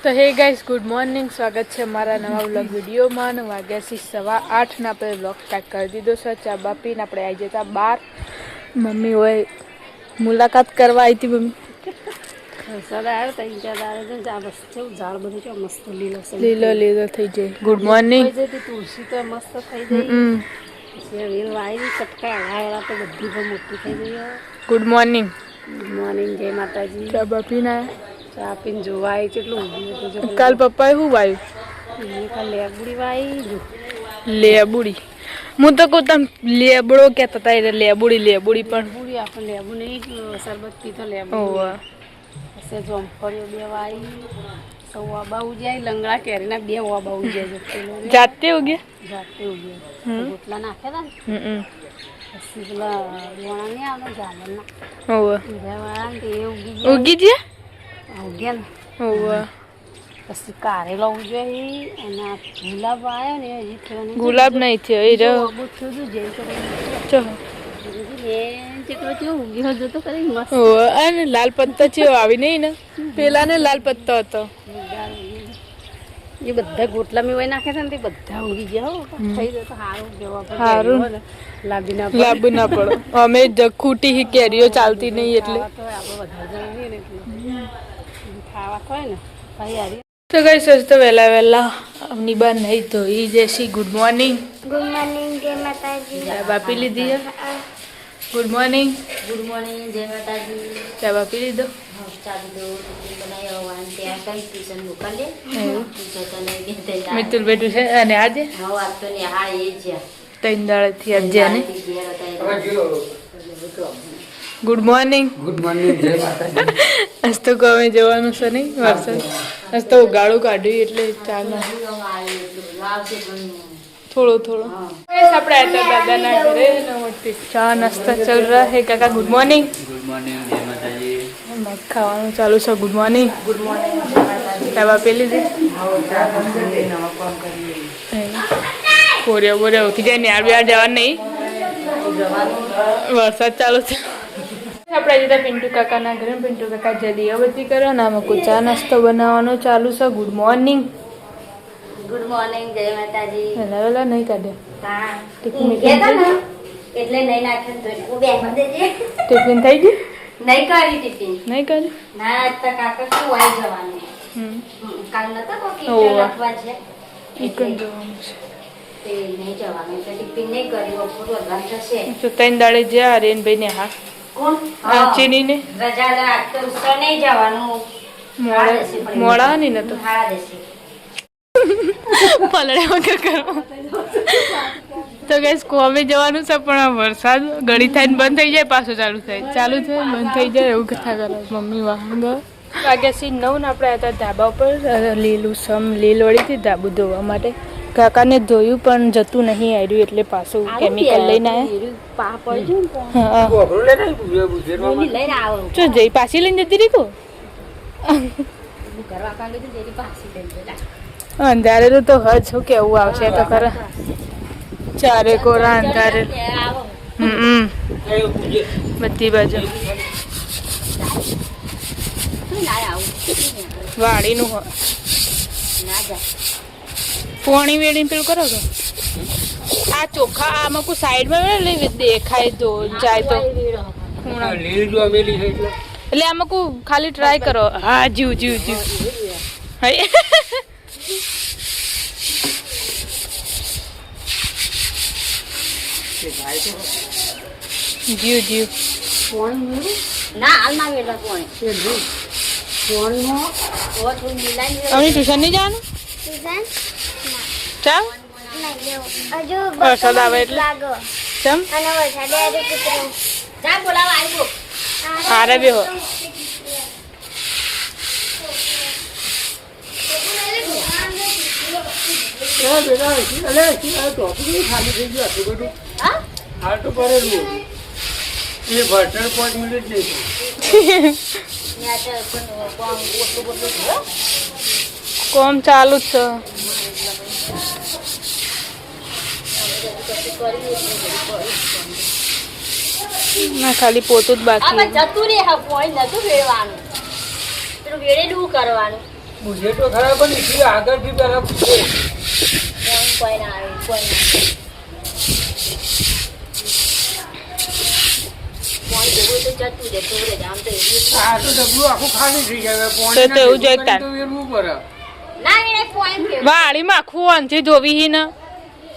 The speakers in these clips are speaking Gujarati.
તો હે ગાઈસ ગુડ મોર્નિંગ, સ્વાગત છે મારા નવા વ્લોગ વિડીયોમાં. વાગ્યા છે 8:15 ને આપણે વ્લોગ સ્ટાર્ટ કરી દીધો છે. ચા બા પીને આપણે આવી જતા બહાર. મમ્મી હોય મુલાકાત કરવા આવી હતી. મમ્મી લીલો લીલો થઈ જાય. Good morning. તુલસી તો મસ્ત થઈ ગઈ. ચટકા તો બધી પણ મોટી થઈ ગઈ. Good morning. ગુડ મોર્નિંગ, જય માતાજી. ચા બા પીને ચા પીને જોવાય કેટલું ઊંઘ્યું. કાલ પપ્પાએ શું વાયું? લેબુડી વાઈ. લેબુડી. હું તો કહું તમે લેબડો કહેતા હતા એટલે લેબુડી લેબુડી પણ લેબુડી આપણે લેબુ નહીં, શરબત પીતો લેબુ. પછી જોમફળીઓ 2 વાઈ. સવા બાઉ જાય લંગડા કેરીના 2 વાબા ઉગ્યા છે. જાતે ઉગ્યા? જાતે ઉગ્યા. રોટલા નાખ્યા હતા ને પછી પેલા વણા નહીં આવે ઝાલરના ઉગી ગયા ઉગ્યા ને. પછી કારેલા ઉગ્યા અને આ ગુલાબ આવ્યો ને હજી થયો નહીં. ગુલાબ નહીં થયો એ રહ્યો. અને લાલ પત્તા છે આવી નહીં ને, પેલા ને લાલ પત્તો હતો. એ બધા ગોટલા મેં વહી નાખ્યા હતા ને તે બધા ઊંઘી ગયા. થઈ જાય તો સારું જવાબ સારું લાંબુ ના પડો. અમે ખૂટી કેરીઓ ચાલતી નહીં એટલે ખાવા થાય ને તૈયારી. તો કઈ સસ્તો વહેલા વહેલા અમની બા નહીં ધોઈ જશી. Good morning. ગુડ મોર્નિંગ, જય માતાજી. ચા બાપી લીધી? Good morning. ગુડ મોર્નિંગ, જય માતાજી. ચા બાપી લીધો? મિતુલ બેઠું છે અને આજે 3 દાડાથી આજે ને. Good morning. ગુડ મોર્નિંગ, જય માતાજી. આજ તો ગમે જવાનું છે નહીં, વરસાદ આજ તો ઉગાડું કાઢ્યું એટલે ચાલે થોડો થોડો. આપણે આટા દાદાના ઘરે ચા નાસ્તા ચલ રહા હે. કાકા ગુડ મોર્નિંગ. ગુડ મોર્નિંગ, જય માતાજી. ખાવાનું ચાલુ છે. Good morning. Good morning. ચા બાપી લીધી? બોરિયા બોરિયા ઉઠી જાય ને યાર બિહાર જવાનું નહીં, વરસાદ ચાલુ છે. આપણે જતા પિન્ટુ કાકાના ઘરે. પિન્ટુ કાકા જે દીવાબત્તી કરો ને આમાં ચા નાસ્તો બનાવવાનો ચાલુ છે. Good morning. ગુડ મોર્નિંગ, જય માતાજી. વહેલા વહેલા નહીં કાઢ્યા ટિફિન એટલે નહીં નાખ્યું તો બે દેજે. ટિફિન થઈ ગયું? નહીં કરી ટિફિન. નહીં કર્યું? ના તો કાકા શું વાઈ જવાનું. કાલ નતા કોકી લખવા છે ટિફિન જોવાનું છે તે નહીં જવાનું એટલે ટિફિન નહીં કર્યું. બપોર વગર થશે તો 3 દાડે જ્યાં રેનભાઈ ને હા કોણ ચીની ને રજા આજ તો ઉત્સવ નહીં જવાનું. મોડા નહીં ને તો હાડા દેશે પલળ્યા વગર કરો. તો ગેસ કોમે જવાનું છે પણ વરસાદ ઘડી થઈને બંધ થઈ જાય પાછું ચાલુ થાય, ચાલુ થાય બંધ થઈ જાય એવું કથા કરે મમ્મી. વાહન વાગ્યા સી 9 ને આપણે હતા ધાબા ઉપર. લીલું સમ લીલ વળીથી ધાબુ ધોવા માટે. કાકાને ધોયું પણ જતું નહીં આવ્યું એટલે પાછું કેમિકલ લઈને આવ્યા. જો જઈ પાછી લઈને જતી રહી. અંધારેલું તો હજ શું કેવું આવશે તો ખરા. ચારે કોરા અંધારે બધી બાજુ વાડીનું હોય. પોણી વેડીને પેલું કરો તો આ ચોખા આમાં કોઈ સાઈડમાં દેખાય તો જાય તો એટલે આમાં કોઈ ખાલી ટ્રાય કરો. હા જીવ જીવ જીવ જીવ જીવ ટ્યુશન નહીં જવાનું? ચમ વરસાદ આવે એટલે ચમ આરે બી હો. કોમ ચાલુ જ છે. ના ખાલી પોતું જ બાકી. જતું રે હા કોઈ નતું વેડવાનું પેલું વેડે ડૂ કરવાનું પૂછે તો ખરા પણ એટલી આગળથી પહેલા પૂછે કોઈ ના આવે કોઈ ના આ તો ડબલું આખું ખાલી થઈ જાય તો એવું જોઈએ તાર. તો વેરવું પડે ના એને પોઈન્ટ કે વાળીમાં આખું અંથી ધોવી હી ને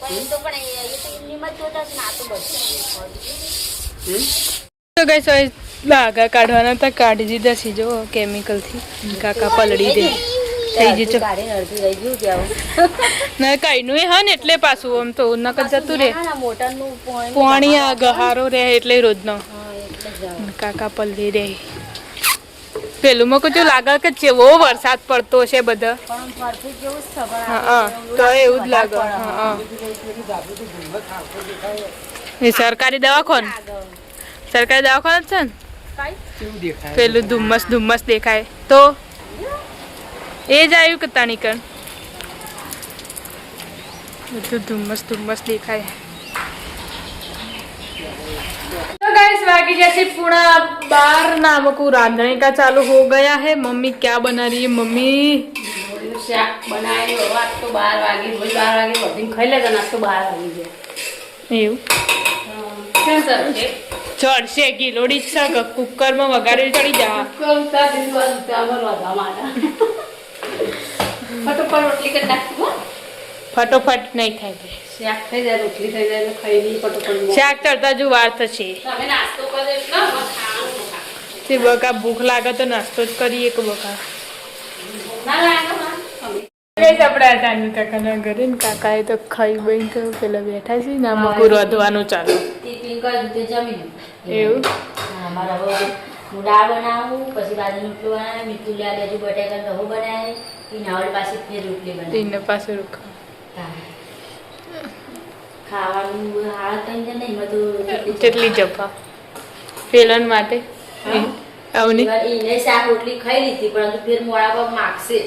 પણ તો પણ એ તો નિમત જોતા જ ના તો બસ તો ગઈ સો લાગા કાઢવાના હતા કાઢી દીધા છે જો કેમિકલથી કાકા પલળી દે થઈ જશે ગાડી અડધી રહી ગયું ત્યાં ના કઈનું એ હા ને એટલે પાછું આમ તો નકર જતું રે ના મોટરનું પોઈન્ટ પાણી આ ગહારો રહે એટલે રોજનો હા એટલે જ જાવ કાકા પલળી રહે પેલું માં કુછ લાગે કે ચેવો વરસાદ પડતો છે બધા પણ પરફેક્ટ જેવું જ ખબર હા તો એવું જ લાગે હા એ સરકારી દવાખાનું સરકારી દવાખાનું જ છે ને કેવું દેખાય પેલું ધુમ્મસ ધુમ્મસ દેખાય તો એ જ આવ્યું કે તાણીકણ બધું ધુમ્મસ ધુમ્મસ દેખાય तो गाइस बाकी जैसे पूरा 12 नाम को रांधने का चालू हो गया है मम्मी क्या बना रही है मम्मी શાક બનાવ્યું હવે આજ તો 12 વાગે રોજ 12 વાગે બધીને ખાઈ લેતા નાસ્તો 12 વાગી જાય એવું કેમ સર છે ચડશે કિલોડી છે કે કુકરમાં વગાડી ચડી જા કોલતા દિવસ ચાવલ વધા મારા ફટોફટ રોટલી કરી નાખું ફટોફટ નહીં થાય શાક થઈ જાય રોટલી થઈ જાય ખાઈ લઈ ફટોફટ શાક ચડતા જો વાર થશે તમે નાસ્તો કરો એટલે ખાવાનું તે બકા ભૂખ લાગે તો નાસ્તો જ કરીએ કે બકા ના લાગે માં ગઈસ આપણે તાનવી કાકાના ઘરે ને કાકાએ તો ખાઈ બઈ તો પેલા બેઠા છે ને અમુક રોધવાનું ચાલુ ટિફિન કરી દીધું જમી એવું અમારા હવે હું દાળ બનાવું પછી બાજરીનું રોટલો બનાવે મીઠું લે બાજુ બટાકા રવો બનાવે નાવલ પાસે ફેર રોટલી બનાવે તેને પાસે રોકા ખાવાનું હાળ કઈ જાય નહીં એમાં તો કેટલી જપા પેલન માટે આવની એને શાક રોટલી ખાઈ લીધી પરંતુ ફેર મોડા પર માગશે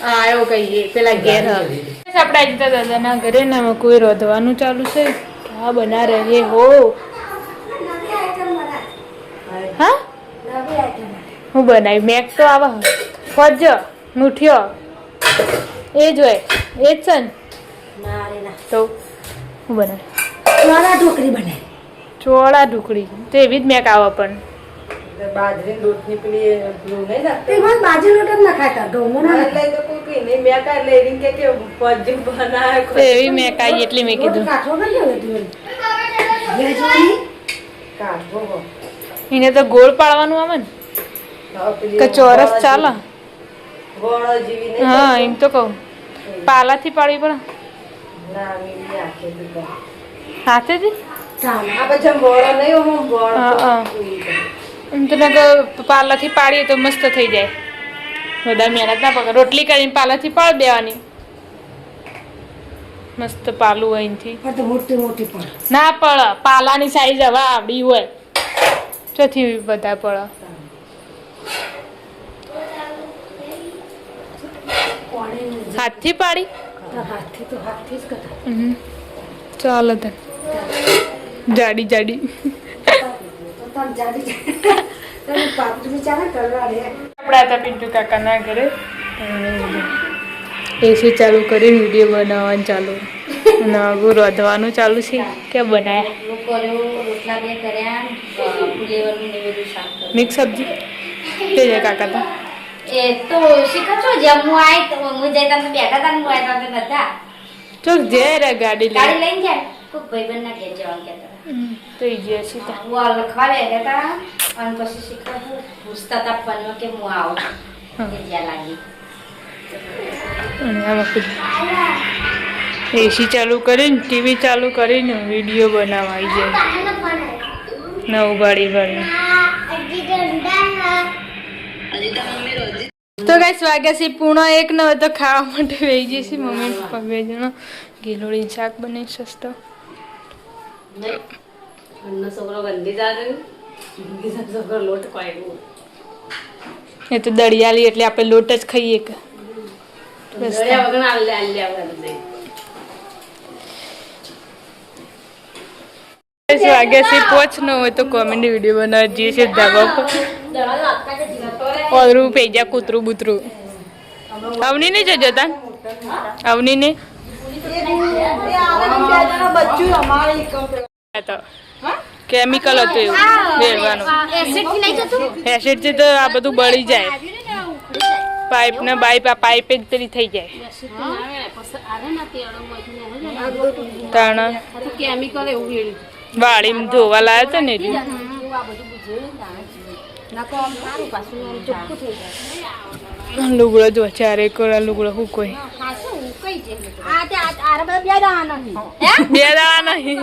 હા એવું કહીએ પેલા ઘેર આપણે આજે તો દાદાના ઘરે ને આમાં કોઈ રોધવાનું ચાલુ છે હા બના રહે હો હા હું બનાવી મેક તો આવા ફજ મુઠ્યો એ જ હોય એ જ છે ને ના રે ના તો હું બનાવી મારા ઢોકળી બનાવી ચોળા ઢુકડી તો એવી જ મેક આવે પણ બાજરીની રોટની પેલી પેલું નહીં તે મને બાજરી રોટ જ ના ખાતા ઘઉંનો ના એટલે તો કોઈ કઈ નહીં મેં કાંઈ લઈ રહીને કે પજ્જુ બનાવે તો એવી મેક આવી એટલી મેં કીધું કાઠો કરી લેવો તું વેજવાની કાઢો એને તો ગોળ પાડવાનું આવે ને કે ચોરસ ચાલે ગોળો જેવી નહીં હા એમ તો કહું પાલાથી પાડવી પડે ના મીલી આખે દીધા હાથેથી આ પછી ગોળો નહીં હું ગોળો હા હા એમ તો ના પાલાથી પાડીએ તો મસ્ત થઈ જાય વધારે મહેનત ના પકડ રોટલી કરીને પાલાથી પાડી દેવાની મસ્ત પાલું હોય અહીંથી તો મોટી મોટી પણ ના પડ પાલાની સાઈઝ હવે આવડી હોય ચોથી બધા પડ હાથથી પાડી હાથથી તો હાથથી જ કરતા ચાલો તને જાડી જાડી તો જાડી તમે પાપડી ચાલે કરવા રે આપણા હતા પિન્ટુ કાકાના ઘરે એસી ચાલુ કરીને વિડીયો બનાવવાનું ચાલુ નવું રોધવાનું ચાલુ છે કે બનાયા કર્યો રોટલા બે કર્યા ફુલેવરનું ને બધું શાક કર્યું મિક્સ સબ્જી કે છે કાકા તો એ તો શીખો છો જેમ હું આઈ તો હું જઈ તમે બેઠા તા ને હું આઈ તો નતા ચોક જે રે ગાડી લે ગાડી લઈને જાય કોઈ ભાઈબંધ ના ઘેર જવાનું કહેતા તો ઈ જે છે તો હું આ લખવા બે હતા અને પછી શીખવા પૂછતા હતા ફોનમાં કે હું આવું કે જ્યાં લાગી અને આમાં એસી ચાલુ કરીને ટીવી ચાલુ કરીને વિડીયો બનાવવા આવી જાય નવું બાળી બાળી તો ગાઈસ વાગ્યા છે પૂર્ણ 1 ન તો ખાવા માટે વહી જશે મમ્મી પપ્પા બે જણા ગીલોડી શાક બને સસ્તો અન્ન છોકરો ગંદી જાગે છોકરો લોટ કોઈ એ તો દળિયાલી એટલે આપણે લોટ જ ખાઈએ કે દળિયા વગર આલ્યા વગર વાગ્યા છે પોચ ન હોય તો કોમેડી વિડીયો બનાવવા જઈએ છે ધાબા પર દળા લાગતા કે જીવતો રે ઓરું પેજા કૂતરું બૂતરું અવની ને જજો તા અવની ને બચ્ચું અમારે તો કેમિકલ હતું એવું વેડવાનું એસિડ થી તો આ બધું બળી જાય પાઇપ ને પાઇપ જ પેલી થઈ જાય તાણ કેમિકલ એવું વેડ્યું વાળી ધોવા લાયા હતા ને એટલે લુગડો જો ચારે કોરા લુગડો હું કોઈ બે દાડા નહીં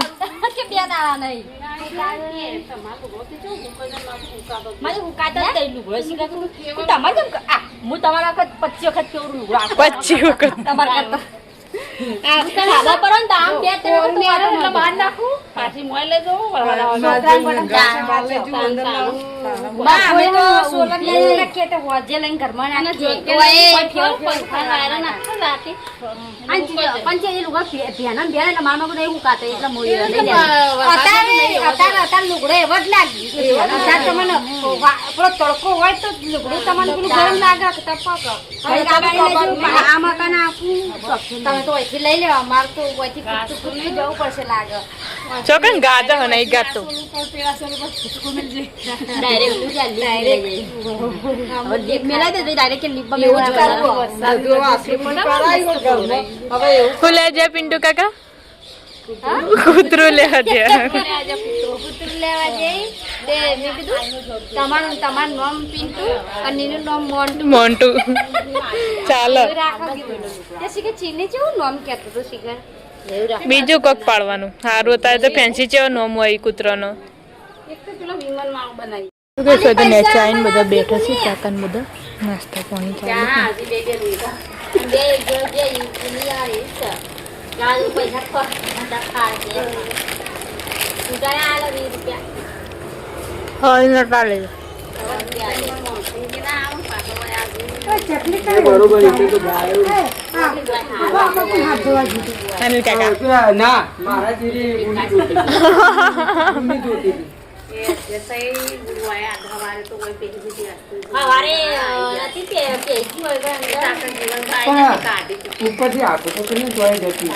પચી વખત તડકો હોય તો લુગડું તમારે પેલું ગરમ લાગે તમે તો અહીંથી લઈ લેવા અમારે તો અહીંથી લઈ જવું પડશે લાગે ચોકન ગાતા હે નહીં ગાતો ખુલે છે પિન્ટુ કાકા કૂતરું લેવા દે કૂતરું લેવા જઈ મેં કીધું તમારું નામ પિન્ટુ અને એનું નામ મોન્ટુ ચાલો ચીની કેવું નામ કહેતું હતું શિખર બીજું કોક પાડવાનું સારું અત્યારે તો ફેન્સી ચેવો નોમ હોય કૂતરાનો એક તો પેલો વિમલ માવ બનાવી ચાઈને બધા બેઠા છે કાકાને બધા નાસ્તા પાણી ચાલુ હોય ચાલે અનિલ કાકા ના મારા જેવી ઊંડી જોતી ઉપરથી આપો તો કેમ જોઈ જતી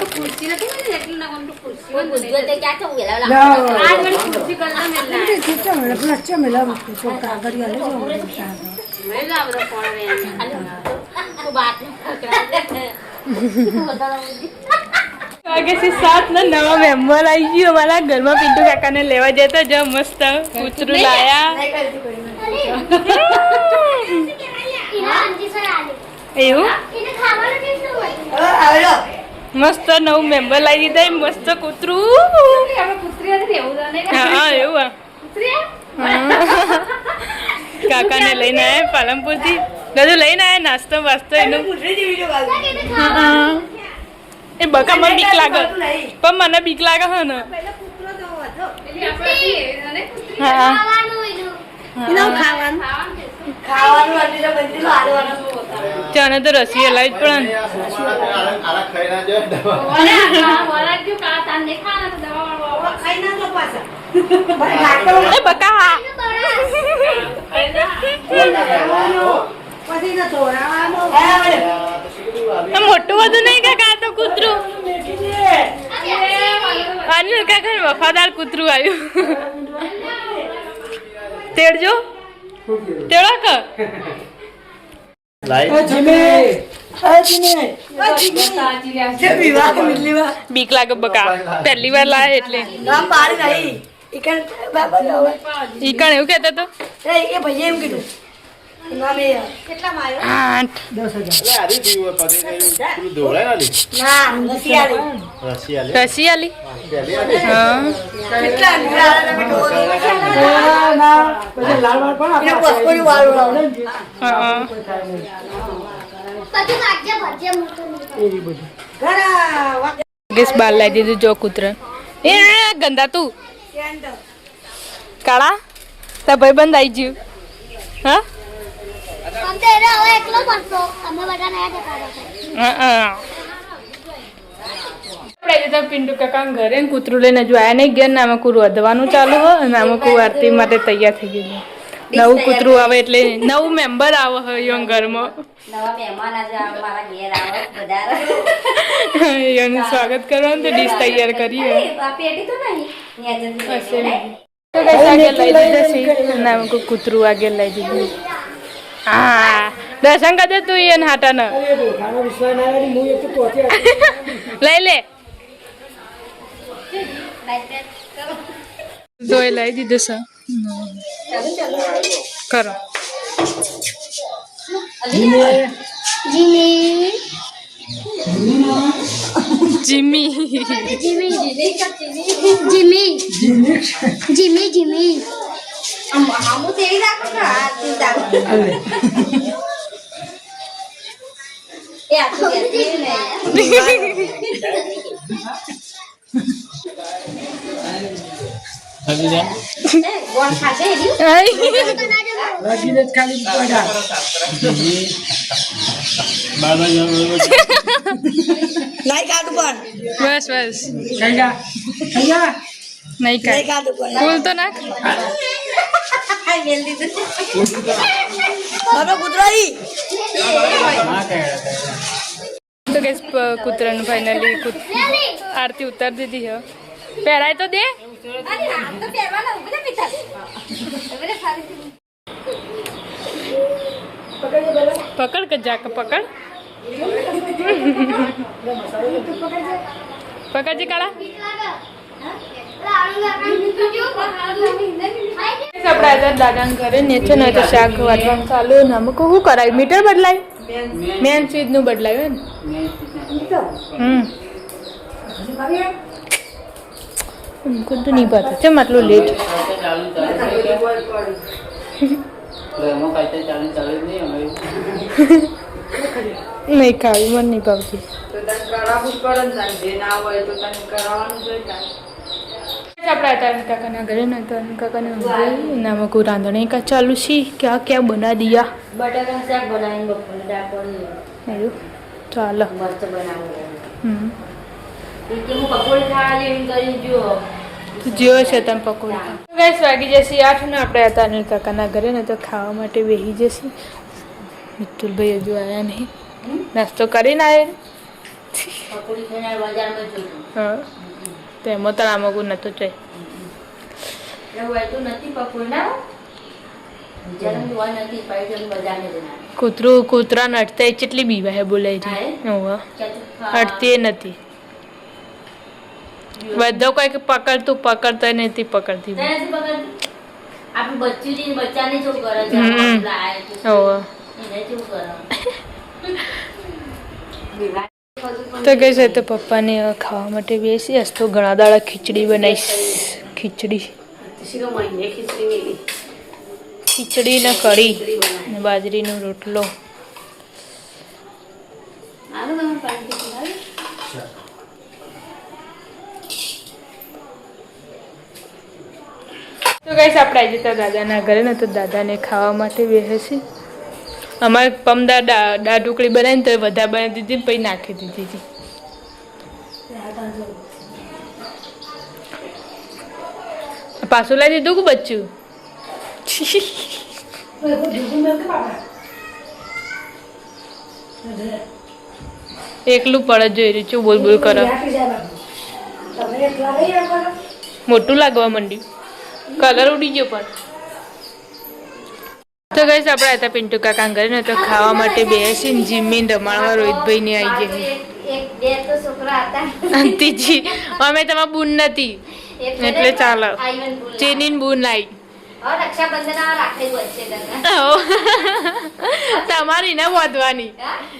ખુરશી નથી ને એટલું ના ખુરશી વાગે છે 7 ને નવા મેમ્બર આવી ગયો અમારા ઘરમાં પિન્ટુ કાકાને લેવા જતા જો મસ્ત કૂતરું લાયા એવું મસ્ત નવું મેમ્બર લાવી દીધા મસ્ત કૂતરું હા એવું કાકાને લઈને આવ્યા પાલનપુર થી બધું લઈને આવ્યા નાસ્તો વાસ્તો એનું એ બકા મને બીક લાગે પણ મને બીક લાગે હે ને હા ચાને તો રસી હલાવી જ પડે બકા મોટું બધું નહીં કાકા તો કૂતરું અનિલ કાકા વફાદાર કૂતરું આવ્યું તેડજો તેડો ક બીક લાગે બકા પહેલી વાર લાય એટલે ઈકણ એવું કેતો તો રસી આલી બાર લાવી દીધું જો કૂતરા એ ગંદા તું કાળા તા ભાઈ બંધ આવી ગયું હા આપણે પિન્ટુ કાકા ઘરે ને કૂતરું લઈને જો આયા નહીં ગયા ને આમાં કુરું વધવાનું ચાલુ હોય અને આમાં કું આરતી માટે તૈયાર થઈ ગયું નવું કૂતરું આવે એટલે નવું મેમ્બર આવે હોય ઘરમાં નવા મહેમાન આજે મારા ઘેર આવે બધા એનું સ્વાગત કરવાનું તો ડીશ તૈયાર કરીએ આ પેટી તો નહીં તો કઈ આગળ લઈ દીધા છે અને આમાં કોઈ કૂતરું આગળ લઈ દીધું હા દર્શન કરજે તું એને હાટા ન લઈ લે તો એ લઈ દીધું છે કરો જીમી આમું તેરી રાખો ને આ તું તારું એ આખું કહેતી ને કોણ ખાશે બસ બસ નહીં કાંઈ ફૂલ તો નાખ તો ગેસ કૂતરાનું ફાઇનલી આરતી ઉતારી દીધી હે પહેરાય તો દે પકડ કે જાક પકડ પકડજે કાળા આપણે દાદા ઘરે ને છે ને તો શાક વાટવાનું ચાલુ ને અમુક શું કરાય મીટર બદલાય મેન સ્વીચ નું બદલાયું ને कुछ तो नहीं पता चल मतलब लेट नहीं खावी मन नहीं पावती આપણે હતા કાકાના ઘરે ને તો કાકાના ઘરે નામાં કોઈ રાંધણી કા ચાલુ છે ક્યાં ક્યાં બના દિયા બટાકા શાક બનાવીને બપોરે દાળ પડી એવું ચાલો મસ્ત બનાવું હું પકોડી ખાવા જેવી કરી જો જીઓ છે તમે પકોડી ગાઈસ વાગી જશે 8 ને આપણે હતા અનિલ કાકાના ઘરે ને તો ખાવા માટે બેસી જશે મિતુલભાઈ હજુ આવ્યા નહીં નાસ્તો કરીને આવ્યા પકોડી ખાઈને બજારમાં જોયું હા તેમાં તો આમાં નતો ચાય એવું તો નથી પકોડી ના જન્મ જોવા નથી પૈસા બજારમાં જના કૂતરા નડતા કેટલી બીવા હે બોલાય છે હોવા અડતી નથી બધો કોઈ કે પકડ તું પકડતો નથી પકડતી આપણું બચ્ચું બચ્ચાને શું કરે છે એને શું કરે તો ગઈ છે તો પપ્પાને ખાવા માટે બેસી હસ તો ઘણા દાડા ખીચડી બનાવીશ ખીચડી ખીચડી ને કઢી ને બાજરીનો રોટલો તો ગાઈસ આપણે આજે તો દાદાના ઘરે ને તો દાદાને ખાવા માટે બેસે છે અમારે પમદાર દાળ ઢોકળી બનાવીને તો વધારે બનાવી દીધી પછી નાખી દીધી હતી પાછું લાવી દીધું કે બચ્ચું એકલું પડે જોઈ રહ્યું છું બોલ બોલ કરો મોટું લાગવા માંડ્યું કલર ઉડી ગયો પણ તો ગઈશ આપણે હતા પિન્ટુ કાકા ઘરે ને તો ખાવા માટે બેસીને જીમીને રમાડવા રોહિતભાઈ ને આવી ગઈ અંતિજી અમે તમારા બૂન નથી એટલે ચાલો ચેની બૂન આવી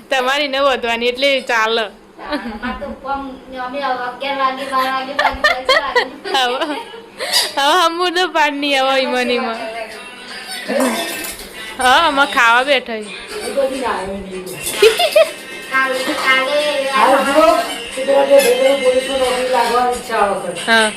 તમારી ને વધવાની એટલે ચાલો હવે હમું તો પાડની હવે ઈમનીમાં હા આમાં ખાવા બેઠા હા